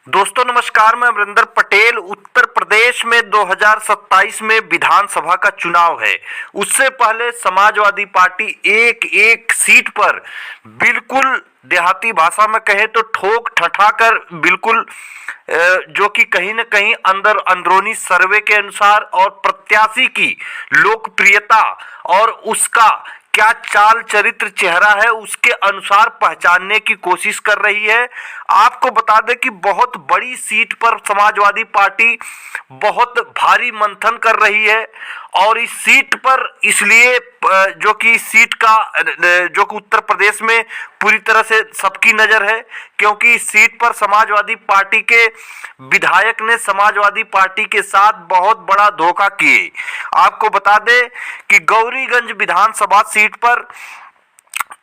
दोस्तों नमस्कार, मैं अमरिंदर पटेल। उत्तर प्रदेश में 2027 में विधानसभा का चुनाव है। उससे पहले समाजवादी पार्टी एक एक सीट पर बिल्कुल देहाती भाषा में कहे तो ठोक ठठाकर बिल्कुल जो कि कहीं न कहीं अंदरूनी सर्वे के अनुसार और प्रत्याशी की लोकप्रियता और उसका क्या चाल चरित्र चेहरा है उसके अनुसार पहचानने की कोशिश कर रही है। आपको बता दें कि बहुत बड़ी सीट पर समाजवादी पार्टी बहुत भारी मंथन कर रही है और इस सीट पर इसलिए जो कि सीट का जो कि उत्तर प्रदेश में पूरी तरह से सबकी नज़र है, क्योंकि इस सीट पर समाजवादी पार्टी के विधायक ने समाजवादी पार्टी के साथ बहुत बड़ा धोखा किए। आपको बता दें कि गौरीगंज विधानसभा सीट पर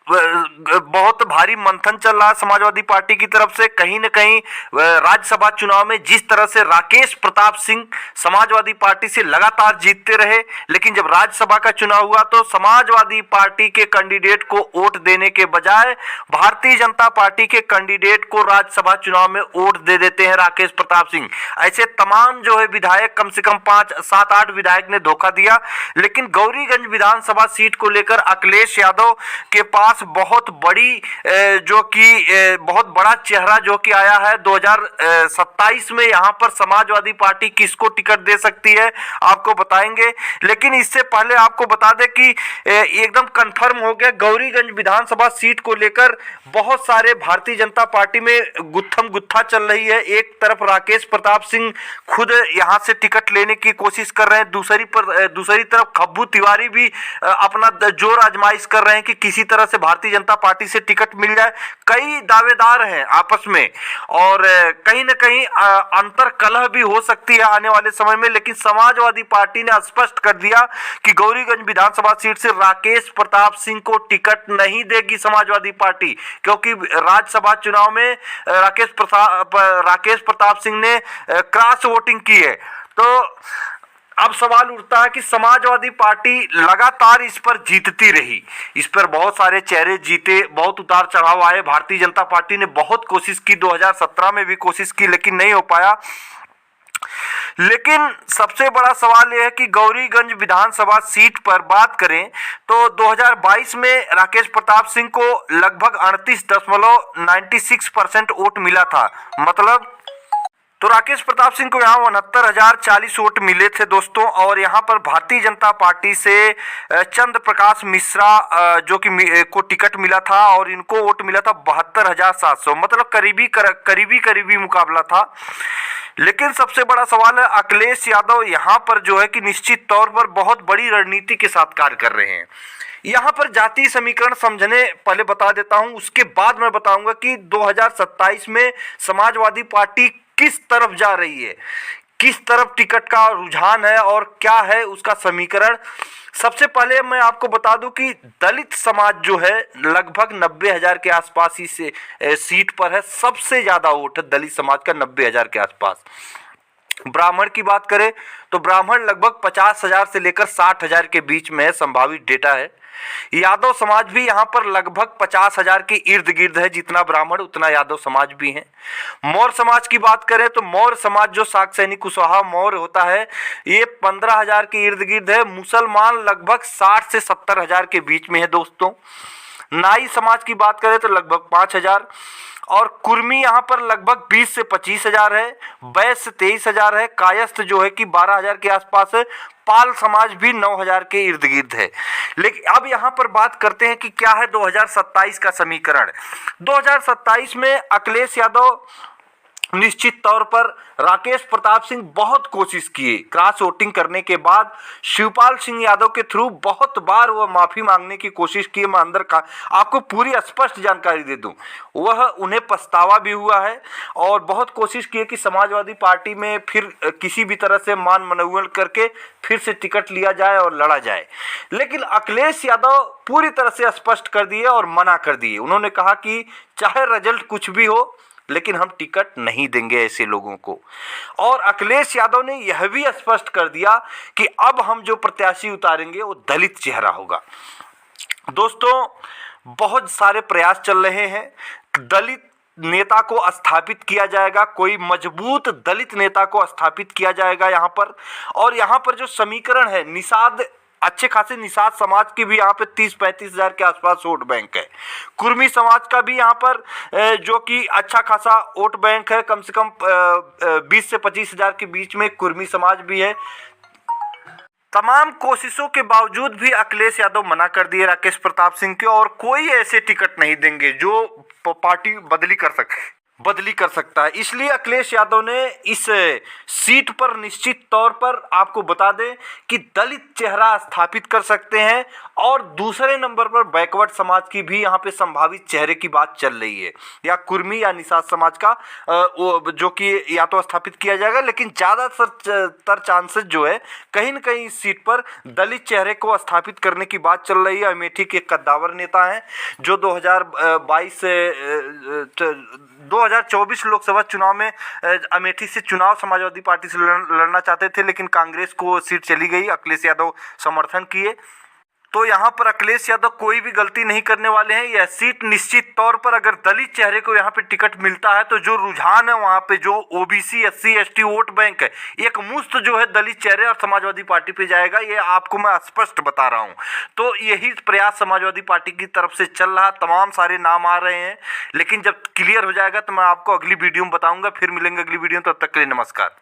बहुत भारी मंथन चल रहा है समाजवादी पार्टी की तरफ से। कहीं न कहीं राज्यसभा चुनाव में जिस तरह से राकेश प्रताप सिंह समाजवादी पार्टी से लगातार जीतते रहे, लेकिन जब राज्यसभा का चुनाव हुआ तो समाजवादी पार्टी के कैंडिडेट को वोट देने के बजाय भारतीय जनता पार्टी के कैंडिडेट को राज्यसभा चुनाव में वोट दे देते हैं राकेश प्रताप सिंह। ऐसे तमाम जो है विधायक, कम से कम 5-7-8 विधायक ने धोखा दिया। लेकिन गौरीगंज विधानसभा सीट को लेकर अखिलेश यादव के पास बहुत बड़ी जो कि बहुत बड़ा चेहरा जो कि आया है। 2027 में यहां पर समाजवादी पार्टी किसको टिकट दे सकती है आपको बताएंगे। लेकिन इससे पहले आपको बता दें कि एकदम कंफर्म हो गया गौरीगंज विधानसभा सीट को लेकर बहुत सारे भारतीय जनता पार्टी में गुत्थम गुत्था चल रही है। एक तरफ राकेश प्रताप सिंह खुद यहां से टिकट लेने की कोशिश कर रहे हैं, दूसरी तरफ खब्बू तिवारी भी अपना जोर आजमाइश कर रहे हैं कि किसी तरह से भारतीय जनता पार्टी से टिकट मिल जाए। कई दावेदार हैं आपस में और कहीं न कहीं अंतर कलह भी हो सकती है आने वाले समय में। लेकिन समाजवादी पार्टी ने स्पष्ट कर दिया कि गौरीगंज विधानसभा सीट से राकेश प्रताप सिंह को टिकट नहीं देगी समाजवादी पार्टी, क्योंकि राज्यसभा चुनाव में राकेश प्रताप सिंह ने क्रॉस वोटिंग की है। तो अब सवाल उठता है कि समाजवादी पार्टी लगातार इस पर जीतती रही, इस पर बहुत सारे चेहरे जीते, बहुत उतार चढ़ाव आए। भारतीय जनता पार्टी ने बहुत कोशिश की, 2017 में भी कोशिश की, लेकिन नहीं हो पाया। लेकिन सबसे बड़ा सवाल यह है कि गौरीगंज विधानसभा सीट पर बात करें तो 2022 में राकेश प्रताप सिंह को लगभग 38.96% वोट मिला था। मतलब तो राकेश प्रताप सिंह को यहाँ 69,040 वोट मिले थे दोस्तों। और यहाँ पर भारतीय जनता पार्टी से चंद्र प्रकाश मिश्रा जो कि को टिकट मिला था और इनको वोट मिला था 72,700। मतलब करीबी मुकाबला था। लेकिन सबसे बड़ा सवाल है अखिलेश यादव यहाँ पर जो है कि निश्चित तौर पर बहुत बड़ी रणनीति के साथ कार्य कर रहे हैं। यहाँ पर जातीय समीकरण समझने पहले बता देता हूँ, उसके बाद मैं बताऊंगा कि 2027 में समाजवादी पार्टी किस तरफ जा रही है, किस तरफ टिकट का रुझान है और क्या है उसका समीकरण। सबसे पहले मैं आपको बता दूं कि दलित समाज जो है लगभग 90,000 के आसपास ही से सीट पर है। सबसे ज्यादा वोट है दलित समाज का 90,000 के आसपास। ब्राह्मण की बात करें तो ब्राह्मण लगभग 50,000 से लेकर 60,000 के बीच में है, संभावित डेटा है। यादव समाज भी यहाँ पर लगभग 50,000 के इर्द गिर्द है, जितना ब्राह्मण उतना यादव समाज भी है। मौर्य समाज की बात करें तो मौर्य समाज जो शाक सैनी कुशवाहा मौर्य होता है ये 15,000 के इर्द गिर्द है। मुसलमान लगभग 60 से 70,000 के बीच में है दोस्तों। नाई समाज की बात करें तो लगभग 5,000 और कुर्मी यहाँ पर लगभग 20 से 25,000 है। वैश्य 23,000 है। कायस्थ जो है कि 12,000 के आसपास है। पाल समाज भी 9,000 के इर्द गिर्द है। लेकिन अब यहाँ पर बात करते हैं कि क्या है 2027 का समीकरण। 2027 में अखिलेश यादव निश्चित तौर पर राकेश प्रताप सिंह बहुत कोशिश किए, क्रॉस वोटिंग करने के बाद शिवपाल सिंह यादव के थ्रू बहुत बार वह माफी मांगने की कोशिश की। मैं अंदर का आपको पूरी स्पष्ट जानकारी दे दूं, वह उन्हें पछतावा भी हुआ है और बहुत कोशिश की है कि समाजवादी पार्टी में फिर किसी भी तरह से मान मनौवल करके फिर से टिकट लिया जाए और लड़ा जाए। लेकिन अखिलेश यादव पूरी तरह से स्पष्ट कर दिए और मना कर दिए। उन्होंने कहा कि चाहे रिजल्ट कुछ भी हो लेकिन हम टिकट नहीं देंगे ऐसे लोगों को। और अखिलेश यादव ने यह भी स्पष्ट कर दिया कि अब हम जो प्रत्याशी उतारेंगे वो दलित चेहरा होगा। दोस्तों बहुत सारे प्रयास चल रहे हैं दलित नेता को स्थापित किया जाएगा, कोई मजबूत दलित नेता को स्थापित किया जाएगा यहाँ पर। और यहाँ पर जो समीकरण है, निषाद, अच्छे खासे निषाद समाज की भी यहाँ पे 30-35 हजार के आसपास वोट बैंक है। कुर्मी समाज का भी यहाँ पर जो कि अच्छा खासा वोट बैंक है, कम से कम 20 से 25 हजार के बीच में कुर्मी समाज भी है। तमाम कोशिशों के बावजूद भी अखिलेश यादव मना कर दिए राकेश प्रताप सिंह के, और कोई ऐसे टिकट नहीं देंगे जो पार्टी बदली कर सकता है। इसलिए अखिलेश यादव ने इस सीट पर निश्चित तौर पर आपको बता दें कि दलित चेहरा स्थापित कर सकते हैं, और दूसरे नंबर पर बैकवर्ड समाज की भी यहाँ पे संभावित चेहरे की बात चल रही है, या कुर्मी या निषाद समाज का जो कि या तो स्थापित किया जाएगा, लेकिन ज़्यादातर चांसेस जो है कहीं न कहीं इस सीट पर दलित चेहरे को स्थापित करने की बात चल रही है। अमेठी के कद्दावर नेता हैं जो 2024 लोकसभा चुनाव में अमेठी से चुनाव समाजवादी पार्टी से लड़ना चाहते थे, लेकिन कांग्रेस को सीट चली गई, अखिलेश यादव समर्थन किए। तो यहाँ पर अखिलेश यादव कोई भी गलती नहीं करने वाले हैं। यह सीट निश्चित तौर पर अगर दलित चेहरे को यहाँ पे टिकट मिलता है तो जो रुझान है वहाँ पे, जो OBC SC ST vote bank है, एक मुश्त जो है दलित चेहरे और समाजवादी पार्टी पे जाएगा, ये आपको मैं स्पष्ट बता रहा हूँ। तो यही प्रयास समाजवादी पार्टी की तरफ से चल रहा, तमाम सारे नाम आ रहे हैं, लेकिन जब क्लियर हो जाएगा तो मैं आपको अगली वीडियो में बताऊँगा। फिर मिलेंगे अगली वीडियो में, तब तक के लिए नमस्कार।